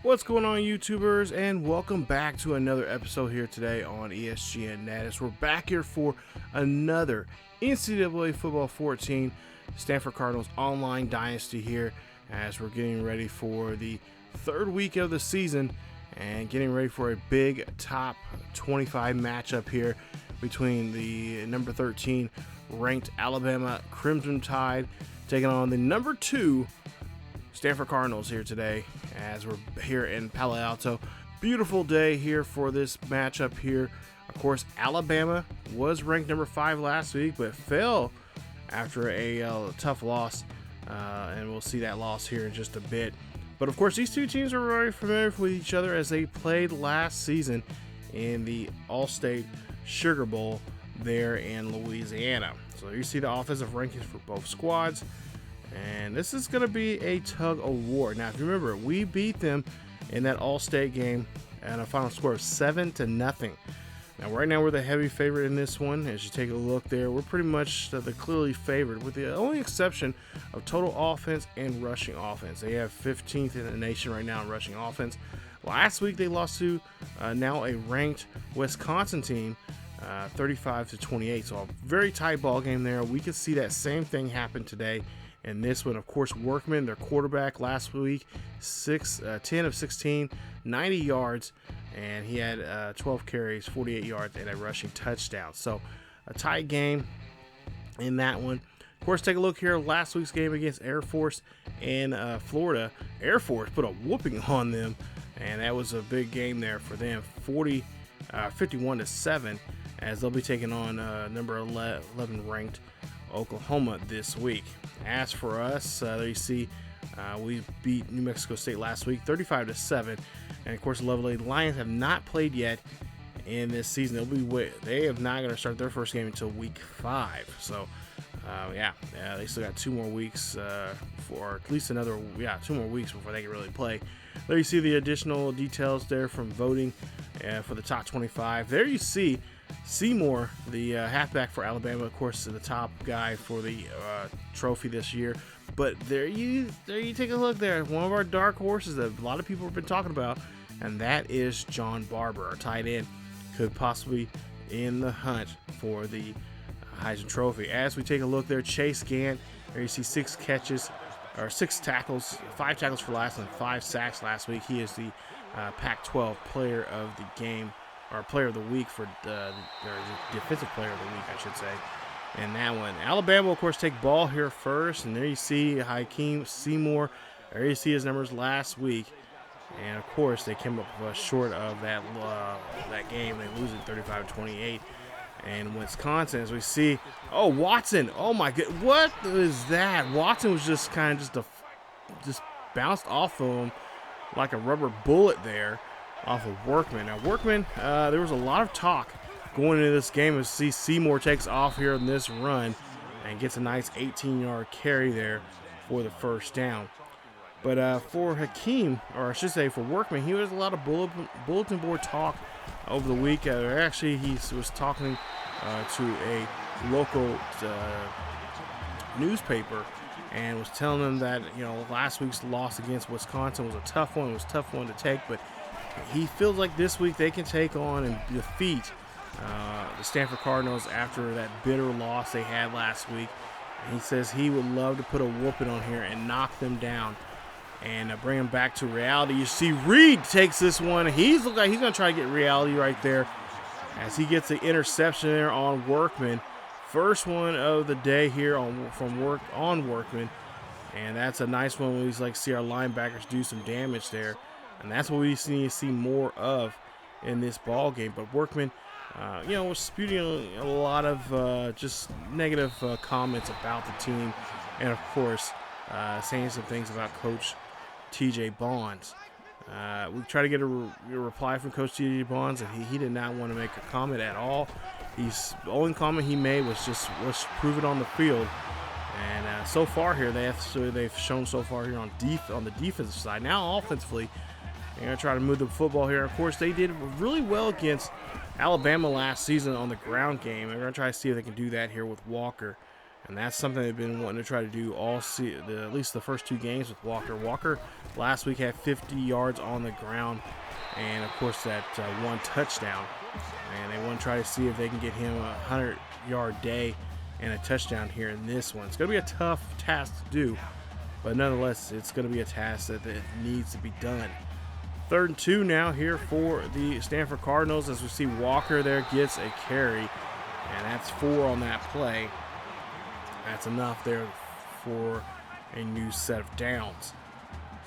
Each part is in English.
What's going on, YouTubers, and welcome back to another episode here today on ESGNet. As we're back here for another NCAA Football 14 Stanford Cardinals online Dynasty here, as we're getting ready for the third week of the season and getting ready for a big top 25 matchup here between the number 13 ranked Alabama Crimson Tide taking on the number 2 Stanford Cardinals here today, as we're here in Palo Alto. Beautiful day here for this matchup here. Of course, Alabama was ranked number 5 last week, but fell after a tough loss, and we'll see that loss here in just a bit. But of course, these two teams are very familiar with each other as they played last season in the All-State Sugar Bowl there in Louisiana. So you see the offensive rankings for both squads. And this is going to be a tug of war. Now, if you remember, we beat them in that All-State game at a final score of 7-0. Now, right now, we're the heavy favorite in this one. As you take a look there, we're pretty much the clearly favored, with the only exception of total offense and rushing offense. They have 15th in the nation right now in rushing offense. Last week, they lost to now a ranked Wisconsin team, 35-28. So a very tight ball game there. We could see that same thing happen today. And this one, of course, Workman, their quarterback last week, 10 of 16, 90 yards, and he had 12 carries, 48 yards, and a rushing touchdown. So a tight game in that one. Of course, take a look here, last week's game against Air Force in Florida. Air Force put a whooping on them, and that was a big game there for them, 51-7, as they'll be taking on number 11 ranked Oklahoma this week. As for us, there you see we beat New Mexico State last week 35-7, and of course the Lovely Lions have not played yet in this season. They have not going to start their first game until week 5. So they still got 2 more weeks for at least another 2 more weeks before they can really play. There you see the additional details there from voting for the top 25. There you see Seymour, the halfback for Alabama, of course, the top guy for the trophy this year. But there you take a look there. One of our dark horses that a lot of people have been talking about, and that is John Barber, our tight end, could possibly in the hunt for the Heisman Trophy. As we take a look there, Chase Gant, there you see 6 tackles, 5 tackles for last, and 5 sacks last week. He is the Pac-12 player of the game, or player of the week for the defensive player of the week, I should say. And that one, Alabama, of course, take ball here first, and there you see Hakeem Seymour. There you see his numbers last week, and of course they came up short of that game. They lose it 35-28. And Wisconsin, as we see, Watson, oh my god, what is that? Watson was just kind of just bounced off of him like a rubber bullet there, off of Workman. Now Workman, there was a lot of talk going into this game as Seymour takes off here in this run and gets a nice 18-yard carry there for the first down. But for Hakeem, or I should say for Workman, he was a lot of bulletin board talk over the week. Actually, he was talking to a local newspaper and was telling them that, last week's loss against Wisconsin was a tough one. It was a tough one to take, but he feels like this week they can take on and defeat the Stanford Cardinals after that bitter loss they had last week. And he says he would love to put a whooping on here and knock them down and bring them back to reality. You see Reed takes this one. He's looking like he's going to try to get reality right there as he gets the interception there on Workman. First one of the day here on Workman. And that's a nice one when we see our linebackers do some damage there. And that's what we need to see more of in this ball game. But Workman, was spewing a lot of just negative comments about the team. And, of course, saying some things about Coach TJ Bonds. We tried to get a reply from Coach TJ Bonds, and he did not want to make a comment at all. The only comment he made was just let's prove it on the field. And so far here, they've shown so far here on the defensive side. Now offensively, they're going to try to move the football here. Of course, they did really well against Alabama last season on the ground game. They're going to try to see if they can do that here with Walker. And that's something they've been wanting to try to do at least the first 2 games with Walker. Walker last week had 50 yards on the ground, and of course that 1 touchdown. And they want to try to see if they can get him a 100-yard day and a touchdown here in this one. It's going to be a tough task to do, but nonetheless, it's going to be a task that needs to be done. 3rd and 2 now here for the Stanford Cardinals, as we see Walker there gets a carry, and that's 4 on that play. That's enough there for a new set of downs.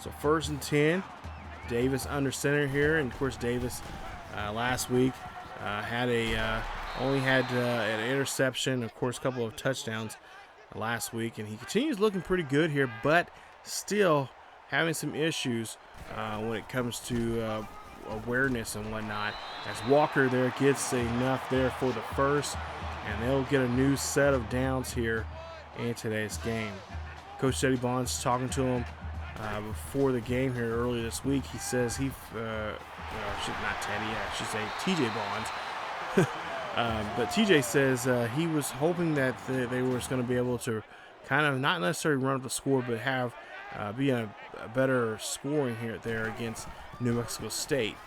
So 1st and 10, Davis under center here, and of course Davis last week only had an interception, of course a couple of touchdowns last week, and he continues looking pretty good here, but still having some issues when it comes to awareness and whatnot, as Walker there gets enough there for the first, and they'll get a new set of downs here in today's game. Coach Teddy Bonds talking to him before the game here earlier this week. He says not Teddy, I should say TJ Bonds. But TJ says he was hoping that they were going to be able to kind of not necessarily run up the score, but have be a better scoring here there against New Mexico State.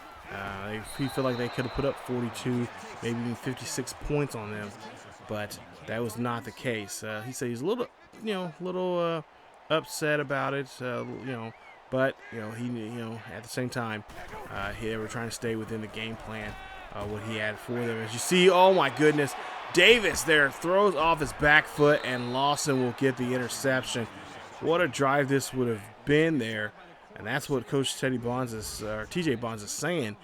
He felt like they could have put up 42, maybe even 56 points on them, but that was not the case. He said he's a little, upset about it, but he, at the same time, they were trying to stay within the game plan, what he had for them. As you see, oh my goodness, Davis there throws off his back foot, and Lawson will get the interception. What a drive this would have been there, and that's what Coach TJ Bonds is saying,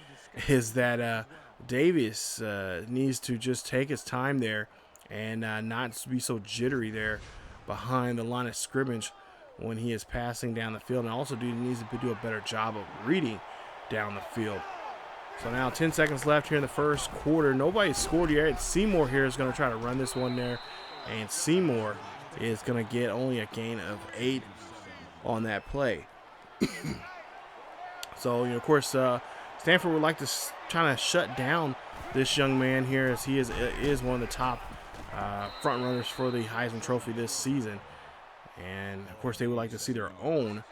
is that Davis needs to just take his time there and not be so jittery there behind the line of scrimmage when he is passing down the field, and also needs to do a better job of reading down the field. So now 10 seconds left here in the first quarter. Nobody's scored yet. Seymour here is going to try to run this one there, and Seymour is going to get only a gain of 8 on that play. So, of course, Stanford would like to try to shut down this young man here, as he is one of the top front runners for the Heisman Trophy this season. And, of course, they would like to see their own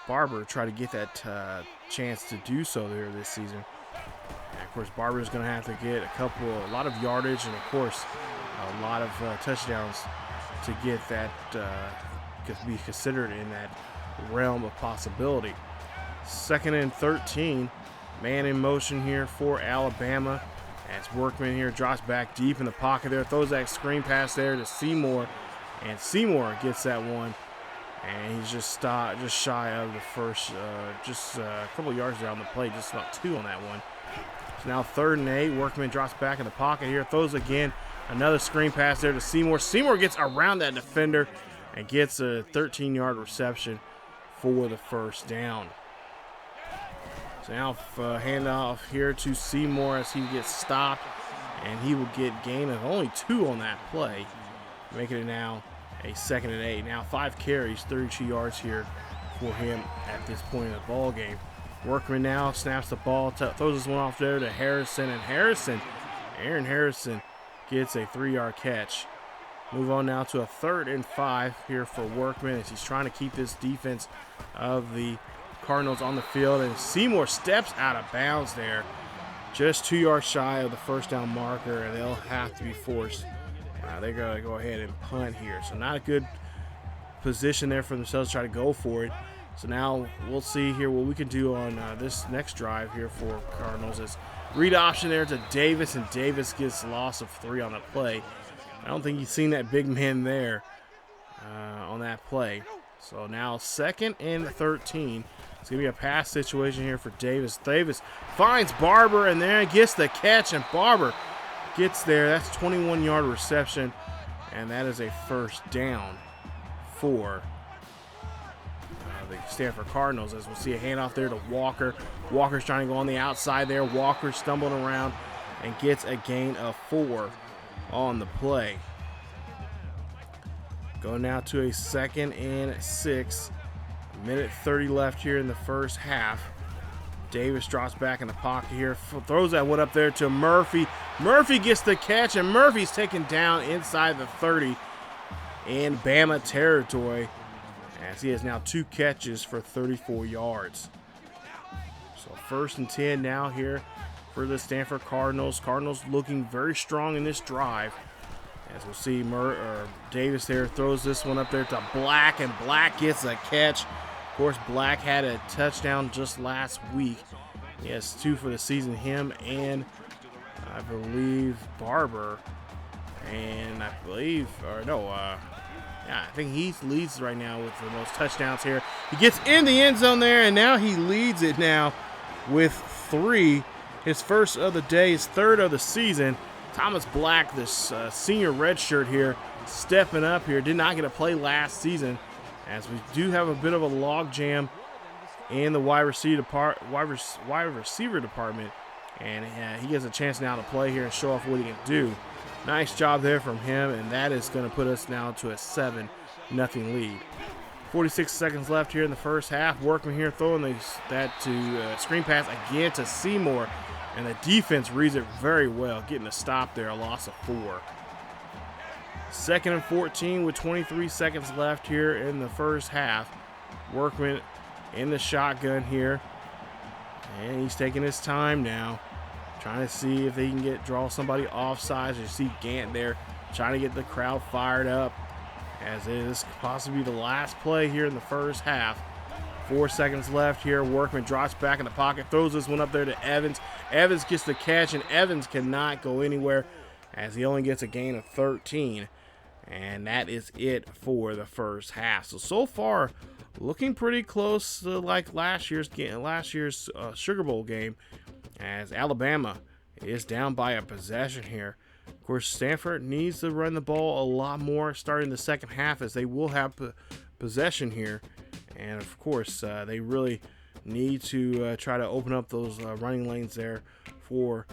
Barber try to get that chance to do so there this season. And, of course, Barber is going to have to get a lot of yardage and, of course, a lot of touchdowns to get that to be considered in that realm of possibility. 2nd and 13, man in motion here for Alabama, as Workman here drops back deep in the pocket there, throws that screen pass there to Seymour, and Seymour gets that one, and he's just shy of the first, just a couple yards down the play, just about 2 on that one. So now 3rd and 8, Workman drops back in the pocket here, throws again, another screen pass there to Seymour. Seymour gets around that defender and gets a 13-yard reception for the first down. So now handoff here to Seymour as he gets stopped, and he will get gain of only 2 on that play, making it now a 2nd and 8. Now 5 carries, 32 yards here for him at this point in the ball game. Workman now snaps the ball, throws this one off there to Harrison, and Aaron Harrison gets a 3-yard catch. Move on now to a 3rd and 5 here for Workman, as he's trying to keep this defense of the Cardinals on the field, and Seymour steps out of bounds there, just 2 yards shy of the first down marker, and they'll have to be forced. They're going to go ahead and punt here. So not a good position there for themselves to try to go for it. So now we'll see here what we can do on this next drive here for Cardinals. Is read option there to Davis, and Davis gets a loss of 3 on the play. I don't think you've seen that big man there on that play. So now 2nd and 13. It's going to be a pass situation here for Davis. Davis finds Barber, and then gets the catch, and Barber gets there. That's 21-yard reception, and that is a first down for the Stanford Cardinals, as we'll see a handoff there to Walker. Walker's trying to go on the outside there. Walker stumbling around and gets a gain of 4 on the play. Go now to a 2nd and 6. Minute 30 left here in the first half. Davis drops back in the pocket here, throws that one up there to Murphy. Murphy gets the catch, and Murphy's taken down inside the 30. in Bama territory, as he has now 2 catches for 34 yards. So 1st and 10 now here for the Stanford Cardinals. Cardinals looking very strong in this drive. As we'll see, Davis there throws this one up there to Black, and Black gets a catch. Of course, Black had a touchdown just last week. He has 2 for the season, him and I believe Barber. And I believe, yeah, I think he leads right now with the most touchdowns here. He gets in the end zone there, and now he leads it now with 3. His first of the day, his 3rd of the season. Thomas Black, this senior redshirt here, stepping up here. Did not get a play last season, as we do have a bit of a log jam in the wide receiver department. And he gets a chance now to play here and show off what he can do. Nice job there from him, and that is going to put us now to a 7-0 lead. 46 seconds left here in the first half. Workman here throwing that to screen pass again to Seymour. And the defense reads it very well, getting a stop there, a loss of 4. 2nd and 14 with 23 seconds left here in the first half. Workman in the shotgun here. And he's taking his time now, trying to see if they can draw somebody offsides. You see Gant there trying to get the crowd fired up, as it is possibly the last play here in the first half. 4 seconds left here. Workman drops back in the pocket, throws this one up there to Evans. Evans gets the catch, and Evans cannot go anywhere, as he only gets a gain of 13. And that is it for the first half. So far, looking pretty close to like last year's Sugar Bowl game, as Alabama is down by a possession here. Of course, Stanford needs to run the ball a lot more starting the second half, as they will have possession here. And of course, they really need to try to open up those running lanes there for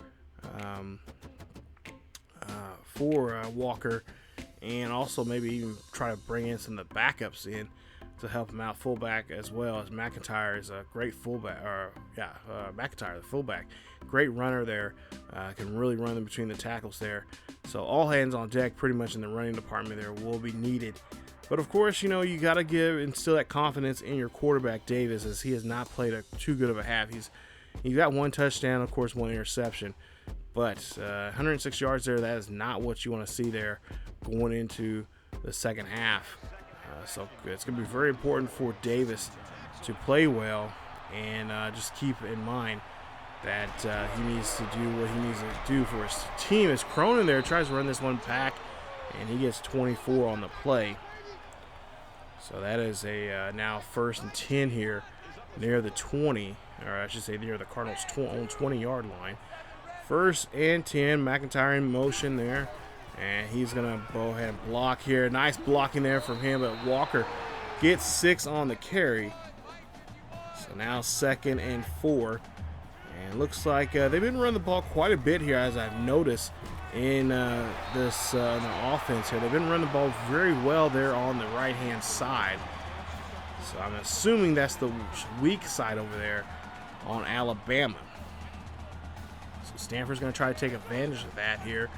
Walker, and also maybe even try to bring in some of the backups in to help him out, fullback as well, as McIntyre is a great fullback. McIntyre, the fullback, great runner there, can really run in between the tackles there. So all hands on deck pretty much in the running department there will be needed. But of course, you know, you got to instill that confidence in your quarterback, Davis, as he has not played too good of a half. He's got 1 touchdown, of course, 1 interception. But 106 yards there, that is not what you want to see there going into the second half. So it's going to be very important for Davis to play well, and just keep in mind that he needs to do what he needs to do for his team. As Cronin there tries to run this one back, and he gets 24 on the play. So that is a now 1st and 10 here near the 20, or I should say near the Cardinals' own 20-yard line. 1st and 10, McIntyre in motion there, and he's going to go ahead and block here. Nice blocking there from him, but Walker gets 6 on the carry. So now 2nd and 4, and looks like they've been running the ball quite a bit here, as I've noticed in the offense here. They've been running the ball very well there on the right-hand side. So I'm assuming that's the weak side over there on Alabama. So Stanford's going to try to take advantage of that here.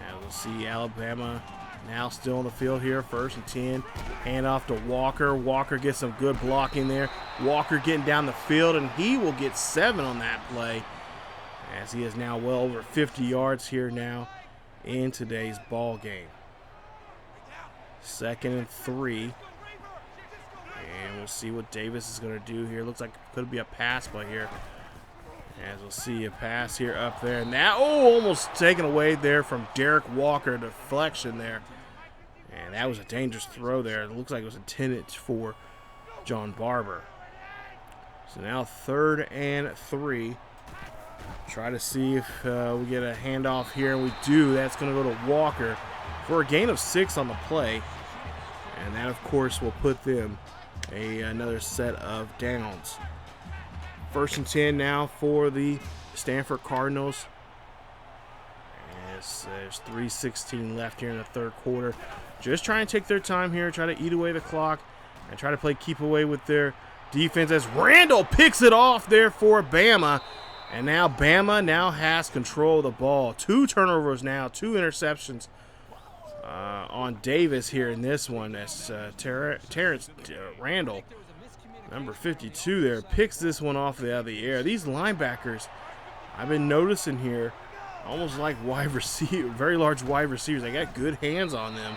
And we'll see Alabama now still on the field here. 1st and 10. Hand off to Walker. Walker gets some good blocking there. Walker getting down the field, and he will get 7 on that play, as he is now well over 50 yards here now in today's ball game. 2nd and 3. And we'll see what Davis is going to do here. Looks like it could be a pass play here. As we'll see a pass here up there. Now, almost taken away there from Derek Walker. Deflection there. And that was a dangerous throw there. It looks like it was intended for John Barber. So now 3rd and 3. Try to see if we get a handoff here. We do. That's going to go to Walker for a gain of 6 on the play. And that, of course, will put them another set of downs. 1st and 10 now for the Stanford Cardinals. As there's 3:16 left here in the 3rd quarter. Just trying to take their time here, try to eat away the clock, and try to keep away with their defense, as Randall picks it off there for Bama. And now Bama now has control of the ball. 2 turnovers now, 2 interceptions. on Davis here in this one. That's Terrence Randall, number 52 there, picks this one off out of the air. These linebackers, I've been noticing here, almost like wide receiver, very large wide receivers. They got good hands on them,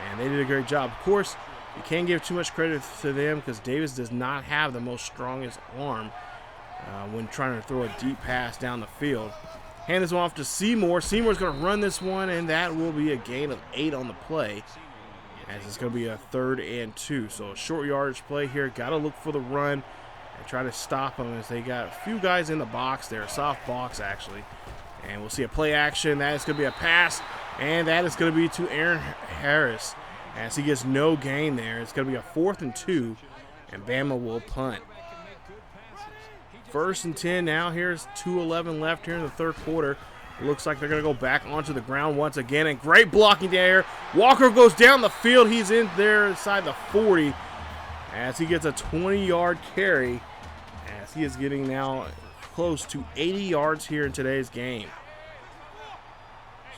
and they did a great job. Of course, you can't give too much credit to them because Davis does not have the most strongest arm when trying to throw a deep pass down the field. Hand this one off to Seymour. Seymour's going to run this one, and that will be a gain of 8 on the play, as it's going to be a 3rd and 2. So a short yardage play here. Got to look for the run and try to stop them as they got a few guys in the box there, soft box actually. And we'll see a play action. That is going to be a pass, and that is going to be to Aaron Harris as he gets no gain there. It's going to be a 4th and 2, and Bama will punt. 1st and 10 now. Here's 2:11 left here in the 3rd quarter. Looks like they're going to go back onto the ground once again, and great blocking there. Walker goes down the field. He's in there inside the 40 as he gets a 20-yard carry, as he is getting now close to 80 yards here in today's game.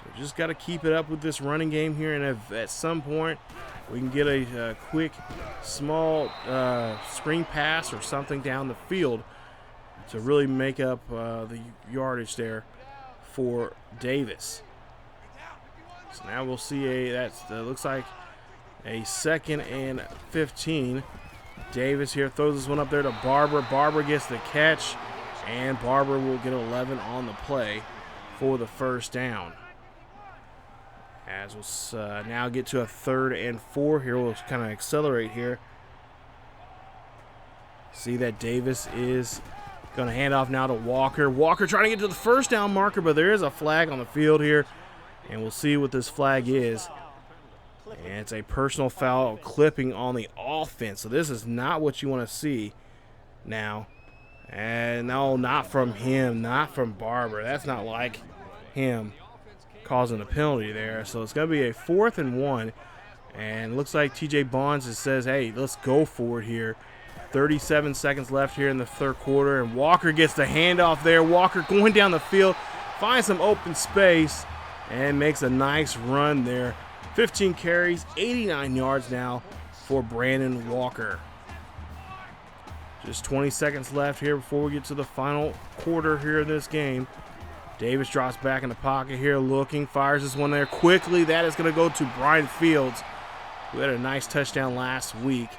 So just got to keep it up with this running game here, and at some point we can get a quick, small screen pass or something down the field to really make up the yardage there for Davis. So now we'll see that looks like a 2nd and 15. Davis here throws this one up there to Barber. Barber gets the catch, and Barber will get 11 on the play for the 1st down. As we'll now get to a 3rd and 4 here. We'll kind of accelerate here. See that Davis is going to hand off now to Walker. Walker trying to get to the 1st down marker, but there is a flag on the field here, and we'll see what this flag is. And it's a personal foul clipping on the offense. So this is not what you want to see now. And no, not from him, not from Barber. That's not like him causing a penalty there. So it's going to be a 4th and 1. And looks like TJ Bonds says, hey, let's go for it here. 37 seconds left here in the 3rd quarter, and Walker gets the handoff there. Walker going down the field, finds some open space, and makes a nice run there. 15 carries, 89 yards now for Brandon Walker. Just 20 seconds left here before we get to the final quarter here in this game. Davis drops back in the pocket here, looking, fires this one there quickly. That is going to go to Brian Fields, who had a nice touchdown last week.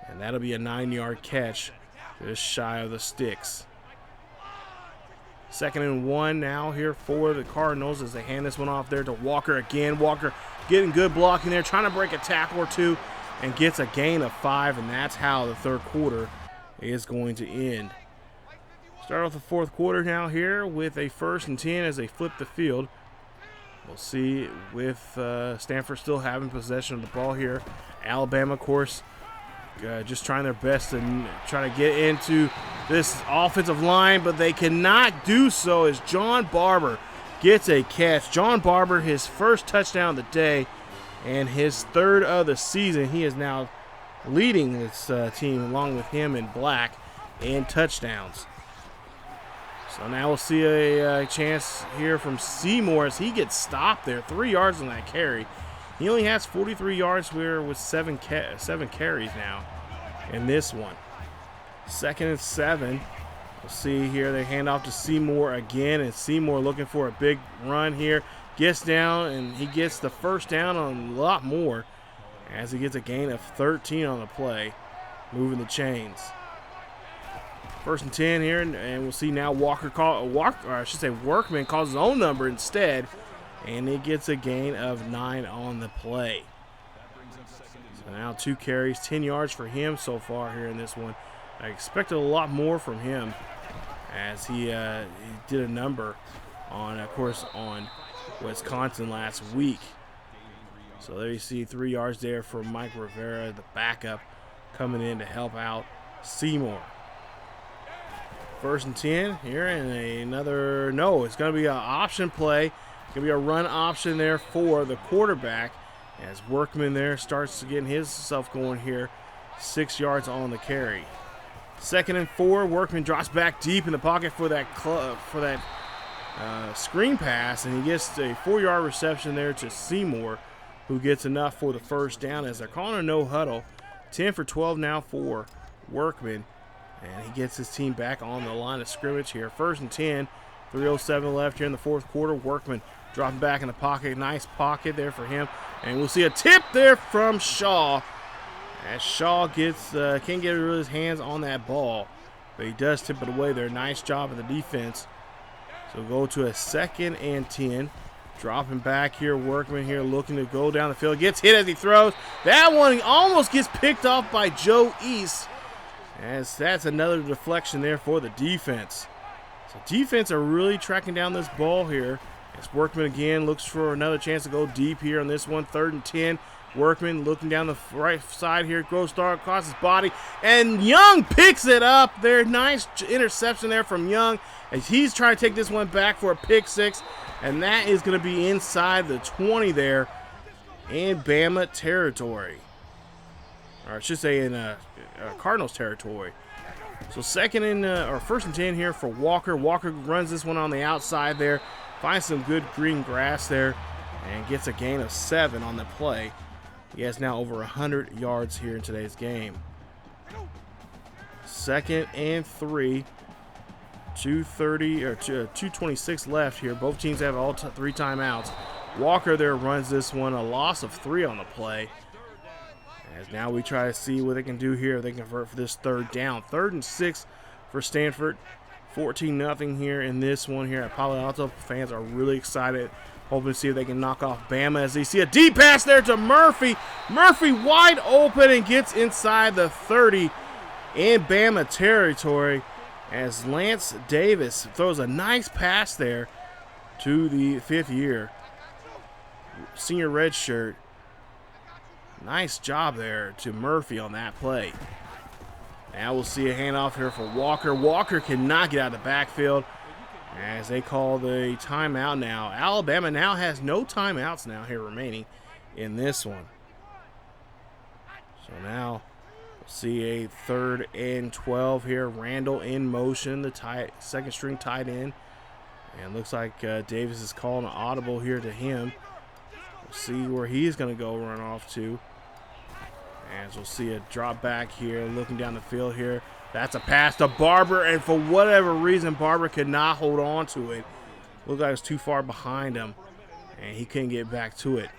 And that'll be a 9-yard catch, just shy of the sticks. 2nd and 1 now here for the Cardinals as they hand this one off there to Walker again. Walker getting good blocking there, trying to break a tackle or two, and gets a gain of 5, and that's how the 3rd quarter is going to end. Start off the 4th quarter now here with a 1st and 10 as they flip the field. We'll see with Stanford still having possession of the ball here. Alabama, of course, just trying their best to try to get into this offensive line, but they cannot do so as John Barber gets a catch. John Barber, his 1st touchdown of the day and his 3rd of the season. He is now leading this team along with him in Black in touchdowns. So now we'll see a chance here from Seymour as he gets stopped there. 3 yards on that carry. He only has 43 yards here with 7 carries now in this one. 2nd and 7. We'll see here they hand off to Seymour again, and Seymour looking for a big run here. Gets down, and he gets the 1st down on a lot more as he gets a gain of 13 on the play, moving the chains. 1st and 10 here, and we'll see now Workman calls his own number instead, and he gets a gain of 9 on the play. So now 2 carries, 10 yards for him so far here in this one. I expected a lot more from him as he did a number on, of course, on Wisconsin last week. So there you see 3 yards there for Mike Rivera, the backup, coming in to help out Seymour. 1st and 10 here, and it's going to be an option play. It's going to be a run option there for the quarterback as Workman there starts to get himself going here. 6 yards on the carry. 2nd and 4, Workman drops back deep in the pocket for that screen pass, and he gets a 4-yard reception there to Seymour who gets enough for the first down as they're calling a no huddle. 10 for 12 now for Workman. And he gets his team back on the line of scrimmage here. 1st and 10, 3:07 left here in the fourth quarter. Workman dropping back in the pocket. Nice pocket there for him. And we'll see a tip there from Shaw. As Shaw gets can't get his hands on that ball. But he does tip it away there. Nice job of the defense. So go to a 2nd and 10. Dropping back here, Workman here looking to go down the field. Gets hit as he throws. That one almost gets picked off by Joe East. As that's another deflection there for the defense. So defense are really tracking down this ball here. As Workman again looks for another chance to go deep here on this one. 3rd and 10. Workman looking down the right side here. Gross start across his body. And Young picks it up there. Nice interception there from Young as he's trying to take this one back for a pick 6. And that is going to be inside the 20 there in Bama territory. Or I should say in Cardinals territory. So 1st and 10 here for Walker. Walker runs this one on the outside there. Finds some good green grass there. And gets a gain of 7 on the play. He has now over 100 yards here in today's game. 2nd and 3. 2:26 left here. Both teams have all 3 timeouts. Walker there runs this one. A loss of 3 on the play. As now we try to see what they can do here. They convert for this 3rd down. 3rd and 6 for Stanford. 14-0 here in this one here at Palo Alto. Fans are really excited. Hoping to see if they can knock off Bama as they see a deep pass there to Murphy. Murphy wide open and gets inside the 30 in Bama territory as Lance Davis throws a nice pass there to the 5th year senior red shirt. Nice job there to Murphy on that play. Now we'll see a handoff here for Walker. Walker cannot get out of the backfield as they call the timeout now. Alabama now has no timeouts now here remaining in this one. So now we'll see a 3rd and 12 here. Randall in motion, the 2nd string tight end. And looks like Davis is calling an audible here to him. We'll see where he's going to go run off to. As we'll see a drop back here, looking down the field here. That's a pass to Barber, and for whatever reason, Barber could not hold on to it. Looked like it was too far behind him, and he couldn't get back to it.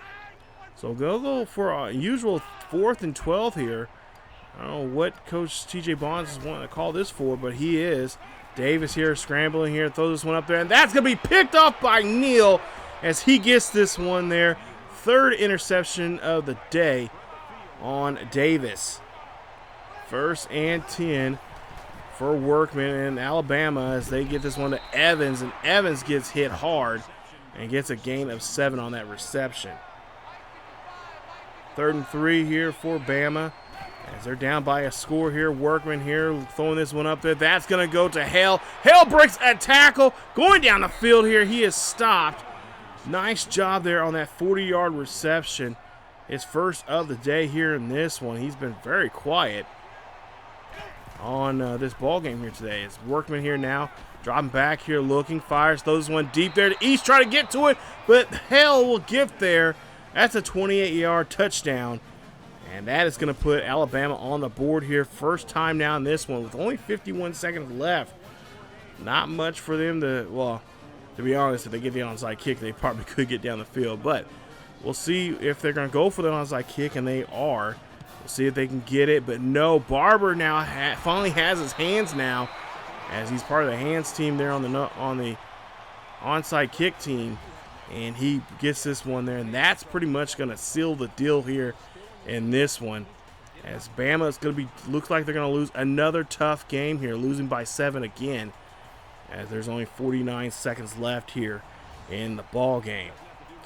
So go for a usual 4th and 12 here. I don't know what Coach TJ Bonds is wanting to call this for, but he is. Davis here scrambling here, throws this one up there, and that's going to be picked off by Neal as he gets this one there. 3rd interception of the day on Davis. 1st and 10 for Workman and Alabama as they get this one to Evans, and Evans gets hit hard and gets a gain of 7 on that reception. 3rd and 3 here for Bama as they're down by a score here. Workman here throwing this one up there. That's going to go to Hale. Hale breaks a tackle going down the field here. He is stopped. Nice job there on that 40-yard reception. His first of the day here in this one. He's been very quiet on this ball game here today. It's Workman here now, dropping back here, looking, fires, throws one deep there to East, try to get to it, but Hale will get there. That's a 28-yard touchdown, and that is going to put Alabama on the board here. First time now in this one with only 51 seconds left. Not much for them to, well, to be honest, if they get the onside kick, they probably could get down the field, but we'll see if they're going to go for the onside kick, and they are. We'll see if they can get it, but no. Barber now finally has his hands now, as he's part of the hands team there on the onside kick team, and he gets this one there, and that's pretty much going to seal the deal here in this one. As Bama is going to be, looks like they're going to lose another tough game here, losing by 7 again, as there's only 49 seconds left here in the ball game.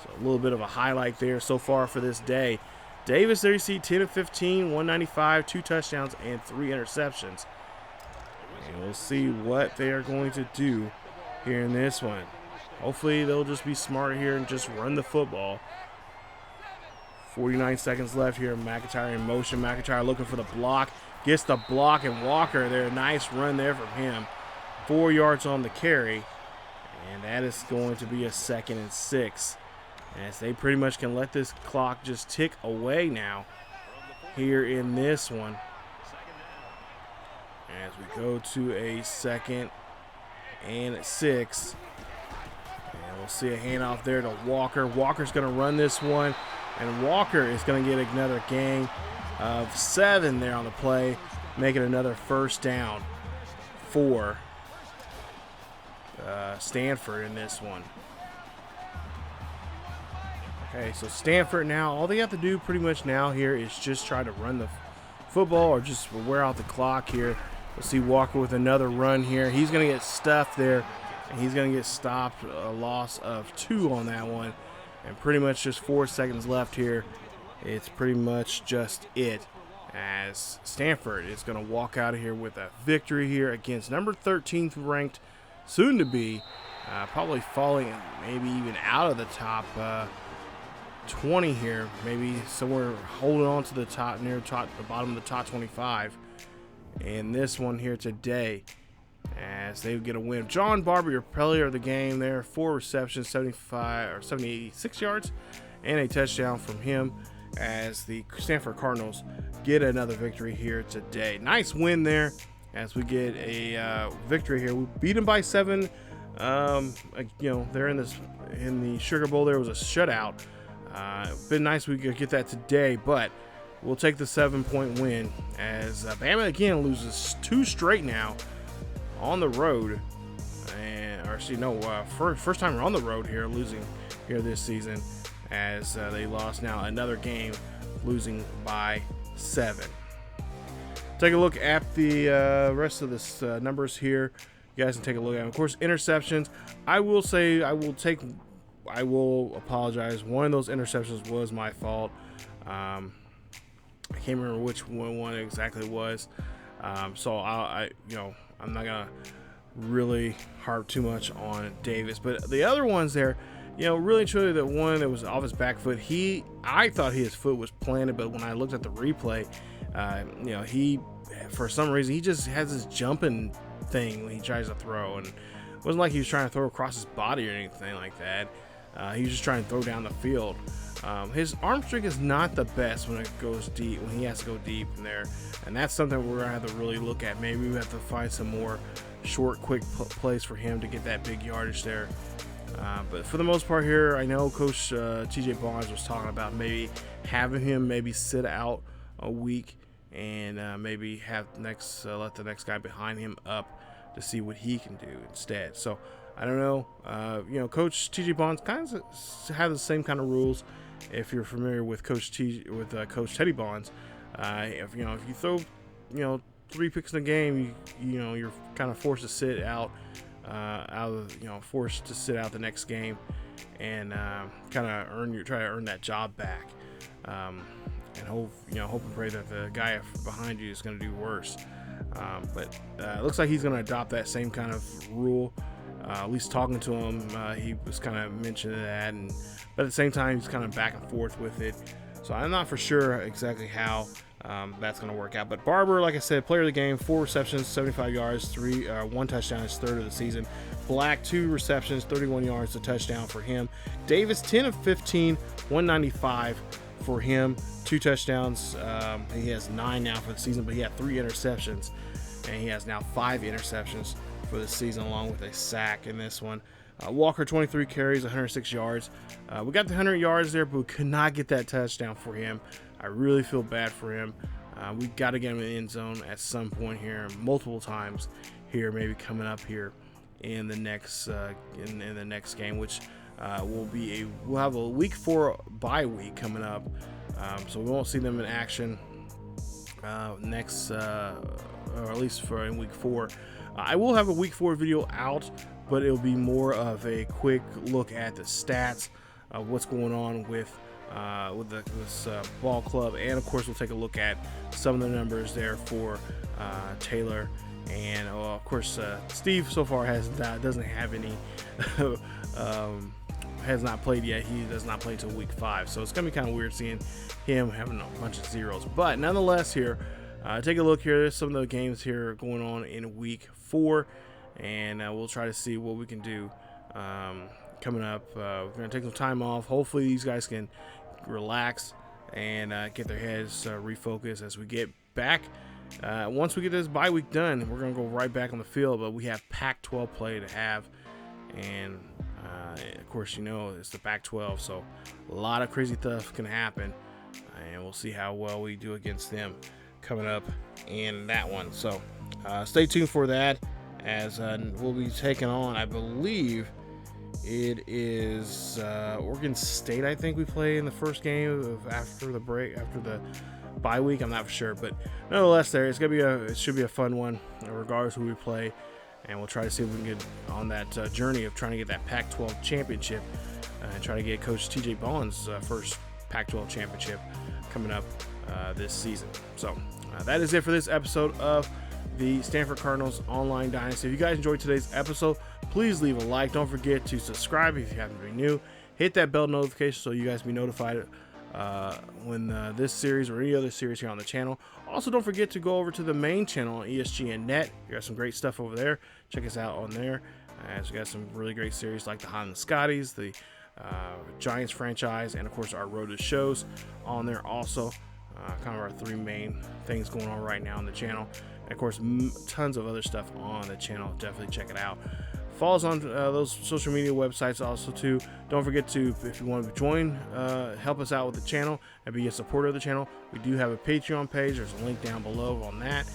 So a little bit of a highlight there so far for this day. Davis there you see 10 of 15, 195, 2 touchdowns, and 3 interceptions. And we'll see what they are going to do here in this one. Hopefully they'll just be smart here and just run the football. 49 seconds left here. McIntyre in motion. McIntyre looking for the block. Gets the block, and Walker there. Nice run there from him. 4 yards on the carry. And that is going to be a 2nd and 6. as they pretty much can let this clock just tick away now here in this one. As we go to a 2nd and 6. And we'll see a handoff there to Walker. Walker's going to run this one, and Walker is going to get another gain of 7 there on the play, making another first down for Stanford in this one. Okay, so Stanford now, all they have to do pretty much now here is just try to run the football or just wear out the clock here. We'll see Walker with another run here. He's going to get stuffed there, and he's going to get stopped, a loss of 2 on that one. And pretty much just 4 seconds left here. It's pretty much just it, as Stanford is going to walk out of here with a victory here against number 13th ranked, soon to be, probably falling maybe even out of the top 20 here, maybe somewhere holding on to the top, near the bottom of the top 25 in this one here today, as they get a win. John Barber, your player of the game there, 4 receptions, 76 yards, and a touchdown from him, as the Stanford Cardinals get another victory here today. Nice win there, as we get a victory here. We beat them by 7. You know, they're in the Sugar Bowl. There was a shutout. Been nice we could get that today, but we'll take the 7-point win, as Bama again loses 2 straight now on the road, and first time on the road here, losing here this season, as they lost now another game, losing by 7. Take a look at the rest of this numbers here. You guys can take a look at them. Of course, interceptions. I will say I will apologize. One of those interceptions was my fault. I can't remember which one exactly it was. So I'm not gonna really harp too much on Davis, but the other ones there, really truly, the one that was off his back foot, I thought his foot was planted, but when I looked at the replay, he, for some reason, he just has this jumping thing when he tries to throw, and it wasn't like he was trying to throw across his body or anything like that. He was just trying to throw down the field. His arm strength is not the best when it goes deep, when he has to go deep in there, and that's something we're gonna have to really look at. Maybe we have to find some more short, quick plays for him to get that big yardage there. But for the most part here, I know Coach TJ Barnes was talking about maybe having him maybe sit out a week, and maybe have let the next guy behind him up to see what he can do instead. So I don't know. Coach TJ Barnes kind of has the same kind of rules. If you're familiar with Coach Teddy Barnes, if you throw 3 picks in a game, you're kind of forced to sit out. Forced to sit out the next game, and kind of try to earn that job back, and hope and pray that the guy behind you is going to do worse. But it looks like he's going to adopt that same kind of rule. At least talking to him, he was kind of mentioning that, but at the same time, he's kind of back and forth with it. So I'm not for sure exactly how that's going to work out. But Barber, like I said, player of the game, 4 receptions, 75 yards, 1 touchdown, his 3rd of the season. Black, 2 receptions, 31 yards, a touchdown for him. Davis, 10 of 15, 195 for him, 2 touchdowns. He has 9 now for the season, but he had 3 interceptions, and he has now 5 interceptions for the season, along with a sack in this one. Walker, 23 carries, 106 yards. We got the 100 yards there, but we could not get that touchdown for him. I really feel bad for him. We got to get him in the end zone at some point here, multiple times here, maybe coming up here in the next in the next game, which we'll have a week 4 bye week coming up, so we won't see them in action next, or at least for in week 4. I will have a week 4 video out, but it'll be more of a quick look at the stats of what's going on with this ball club, and of course we'll take a look at some of the numbers there for Taylor, and of course Steve so far doesn't have any has not played yet. He does not play until week 5, so it's gonna be kind of weird seeing him having a bunch of zeros, but nonetheless here, take a look here. There's some of the games here going on in week 4, and we'll try to see what we can do coming up. We're going to take some time off. Hopefully these guys can relax and get their heads refocused as we get back. Once we get this bye week done, we're going to go right back on the field, but we have Pac-12 play to have. And, of course, you know, it's the Pac-12, so a lot of crazy stuff can happen. And we'll see how well we do against them coming up in that one. So stay tuned for that, as we'll be taking on, I believe it is Oregon State. I think we play in the first game after the break, after the bye week. I'm not for sure, but nonetheless, it should be a fun one, regardless who we play. And we'll try to see if we can get on that journey of trying to get that Pac-12 championship and try to get Coach TJ Bowen's first Pac-12 championship coming up this season. So that is it for this episode of the Stanford Cardinals Online Dynasty. If you guys enjoyed today's episode, please leave a like. Don't forget to subscribe if you happen to be new. Hit that bell notification so you guys be notified when this series or any other series here on the channel. Also, don't forget to go over to the main channel on ESGNet. We got some great stuff over there. Check us out on there, as we got some really great series like the Hot and the Scotties, the Giants franchise, and of course our Road to Shows on there also. Kind of our three main things going on right now on the channel. And of course, tons of other stuff on the channel. Definitely check it out. Follow us on those social media websites also too. Don't forget to, if you want to join, help us out with the channel and be a supporter of the channel, we do have a Patreon page. There's a link down below on that.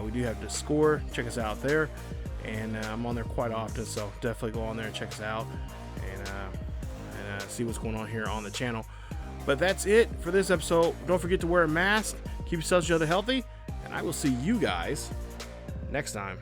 We do have Discord. Check us out there. And I'm on there quite often, so definitely go on there and check us out and see what's going on here on the channel. But that's it for this episode. Don't forget to wear a mask. Keep yourselves healthy. And I will see you guys next time.